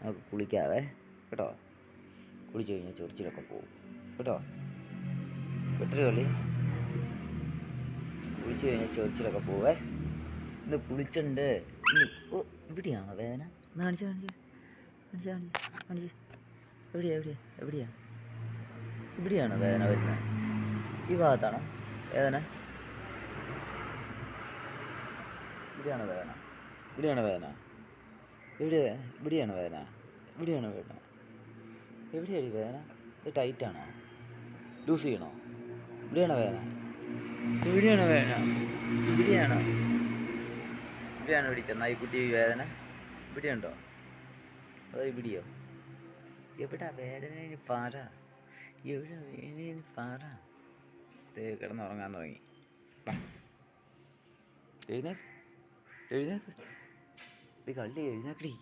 നമുക്ക് കുളിക്കാവേ കേട്ടോ. കുളിച്ച് കഴിഞ്ഞാൽ ചൊറിച്ചിലൊക്കെ പോവും കേട്ടോ. വെട്ടൊരു കളി. കുളിച്ച് കഴിഞ്ഞാൽ ചൊറിച്ചിലൊക്കെ പോവേ. ഇന്ന് കുളിച്ചിട്ടുണ്ട്. ഓ ഇവിടെയാണോ വേദന? ഒന്ന് കാണിച്ച് എവിടെയാ ഇവിടെയാണോ വേദന വരുന്നത്? ഈ ഭാഗത്താണോ വേദന? ഇവിടെയാണോ വേദന? ഇവിടെയാണോ വേദന? ഇവിടെയാണോ വേദന? എവിടെയാണ് വേദന? ഇത് ടൈറ്റാണോ? ലൂസ് ചെയ്യണോ? ഇവിടെയാണോ വേദന? ഇവിടെയാണോ ഇവിടെ ചെന്നായിക്കുട്ടി വേദന? ഇവിടെയുണ്ടോ അതോ ഇവിടെയോ? എവിടാ വേദന പറ. എവിടെ വേദന പറ. കിടന്നുറങ്ങാൻ തുടങ്ങി. എഴുന്നേക്ക് ഇത് കള്ളി എഴുന്നേക്കടി.